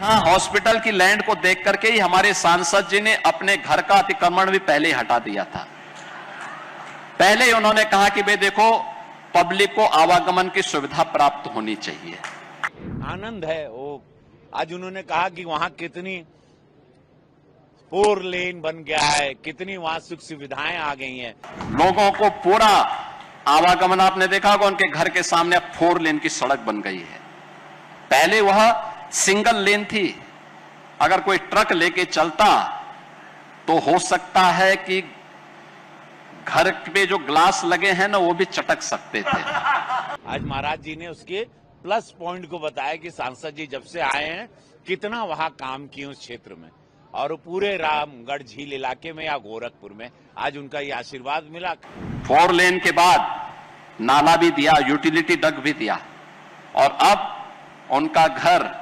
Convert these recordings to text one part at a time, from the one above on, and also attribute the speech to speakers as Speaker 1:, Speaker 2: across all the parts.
Speaker 1: यहाँ हॉस्पिटल की लैंड को देख करके ही हमारे सांसद जी ने अपने घर का अतिक्रमण भी पहले ही हटा दिया था। पहले ही उन्होंने कहा कि भाई देखो, पब्लिक को आवागमन की सुविधा प्राप्त होनी चाहिए।
Speaker 2: आनंद है वो, आज उन्होंने कहा कि वहां कितनी 4 लेन बन गया है, कितनी वहां सुख सुविधाएं आ गई हैं।
Speaker 1: लोगों को पूरा आवागमन, आपने देखा होगा उनके घर के सामने अब 4 लेन की सड़क बन गई है। पहले वह सिंगल लेन थी, अगर कोई ट्रक लेके चलता तो हो सकता है कि घर पे जो ग्लास लगे हैं ना वो भी चटक सकते थे।
Speaker 2: आज महाराज जी ने उसके प्लस पॉइंट को बताया कि सांसद जी जब से आए हैं कितना वहां काम किए उस क्षेत्र में, और पूरे रामगढ़ झील इलाके में या गोरखपुर में आज उनका ये आशीर्वाद मिला।
Speaker 1: 4 लेन के बाद नाला भी दिया, यूटिलिटी डक भी दिया, और अब उनका घर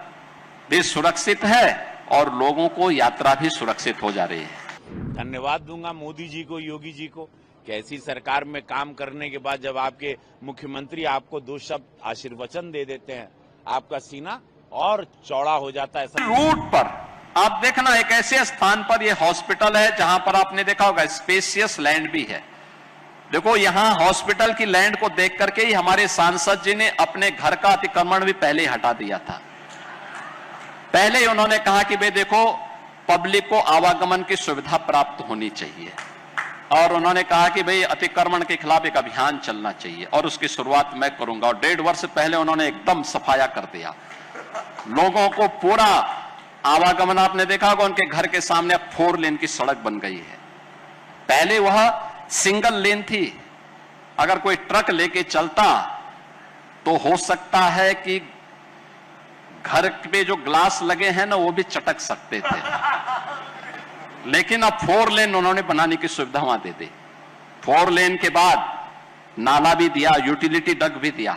Speaker 1: भी सुरक्षित है और लोगों को यात्रा भी सुरक्षित हो जा रही है।
Speaker 2: धन्यवाद दूंगा मोदी जी को, योगी जी को, कि ऐसी सरकार में काम करने के बाद जब आपके मुख्यमंत्री आपको 2 शब्द आशीर्वचन दे देते हैं, आपका सीना और चौड़ा हो जाता है।
Speaker 1: रूट पर आप देखना, एक ऐसे स्थान पर यह हॉस्पिटल है जहां पर आपने देखा होगा स्पेशियस लैंड भी है। देखो, यहां हॉस्पिटल की लैंड को देख करके ही हमारे सांसद जी ने अपने घर का अतिक्रमण भी पहले ही हटा दिया था। पहले ही उन्होंने कहा कि भाई देखो, पब्लिक को आवागमन की सुविधा प्राप्त होनी चाहिए, और उन्होंने कहा कि भाई अतिक्रमण के खिलाफ एक अभियान चलना चाहिए, और उसकी शुरुआत मैं करूंगा। और 1.5 वर्ष पहले उन्होंने एकदम सफाया कर दिया। लोगों को पूरा आवागमन, आपने देखा होगा उनके घर के सामने अब 4 लेन की सड़क बन गई है। पहले वह सिंगल लेन थी, अगर कोई ट्रक लेके चलता तो हो सकता है कि घर पे जो ग्लास लगे हैं ना वो भी चटक सकते थे, लेकिन अब 4 लेन उन्होंने बनाने की सुविधा वहां दे दी। 4 लेन के बाद नाला भी दिया, यूटिलिटी डक भी दिया,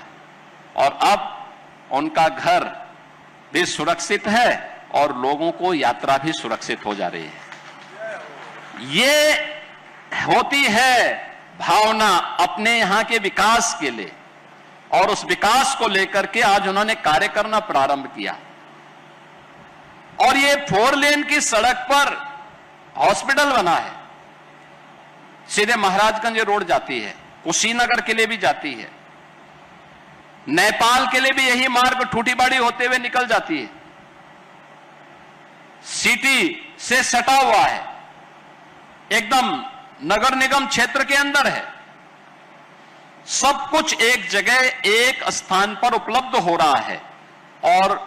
Speaker 1: और अब उनका घर भी सुरक्षित है और लोगों को यात्रा भी सुरक्षित हो जा रही है। ये होती है भावना अपने यहां के विकास के लिए, और उस विकास को लेकर के आज उन्होंने कार्य करना प्रारंभ किया। और ये 4 लेन की सड़क पर हॉस्पिटल बना है, सीधे महाराजगंज रोड जाती है, कुशीनगर के लिए भी जाती है, नेपाल के लिए भी यही मार्ग ठूठीबाड़ी होते हुए निकल जाती है, सिटी से सटा हुआ है, एकदम नगर निगम क्षेत्र के अंदर है। सब कुछ एक जगह एक स्थान पर उपलब्ध हो रहा है, और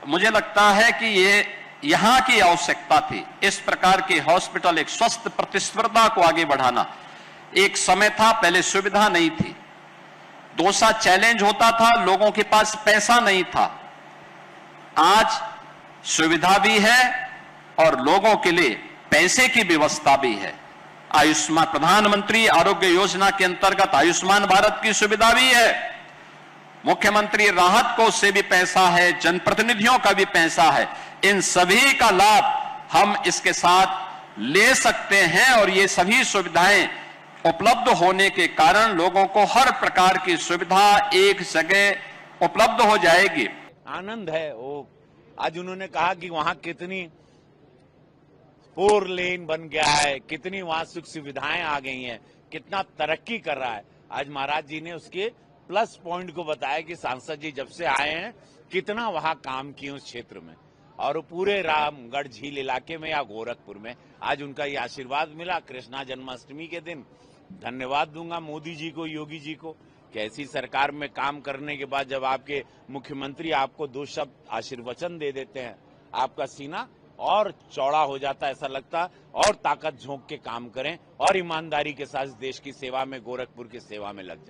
Speaker 1: मुझे लगता है कि ये यहां की आवश्यकता थी। इस प्रकार के हॉस्पिटल, एक स्वस्थ प्रतिस्पर्धा को आगे बढ़ाना। एक समय था पहले सुविधा नहीं थी, दूसरा चैलेंज होता था, लोगों के पास पैसा नहीं था। आज सुविधा भी है और लोगों के लिए पैसे की व्यवस्था भी है। आयुष्मान प्रधानमंत्री आरोग्य योजना के अंतर्गत आयुष्मान भारत की सुविधा भी है, मुख्यमंत्री राहत कोष से भी पैसा है, जनप्रतिनिधियों का भी पैसा है। इन सभी का लाभ हम इसके साथ ले सकते हैं, और ये सभी सुविधाएं उपलब्ध होने के कारण लोगों को हर प्रकार की सुविधा एक जगह उपलब्ध हो जाएगी।
Speaker 2: आनंद है वो, आज उन्होंने कहा कि वहां कितनी 4 लेन बन गया है, कितनी वहां सुख सुविधाएं आ गई हैं, कितना तरक्की कर रहा है। आज महाराज जी ने उसके प्लस पॉइंट को बताया कि सांसद जी जब से आए हैं कितना वहां काम किए उस क्षेत्र में, और पूरे रामगढ़ झील इलाके में या गोरखपुर में आज उनका ये आशीर्वाद मिला कृष्णा जन्माष्टमी के दिन। धन्यवाद दूंगा मोदी जी को, योगी जी को, कि ऐसी सरकार में काम करने के बाद जब आपके मुख्यमंत्री आपको 2 शब्द आशीर्वचन दे देते हैं, आपका सीना और चौड़ा हो जाता है। ऐसा लगता और ताकत झोंक के काम करें और ईमानदारी के साथ देश की सेवा में, गोरखपुर की सेवा में लग जाए।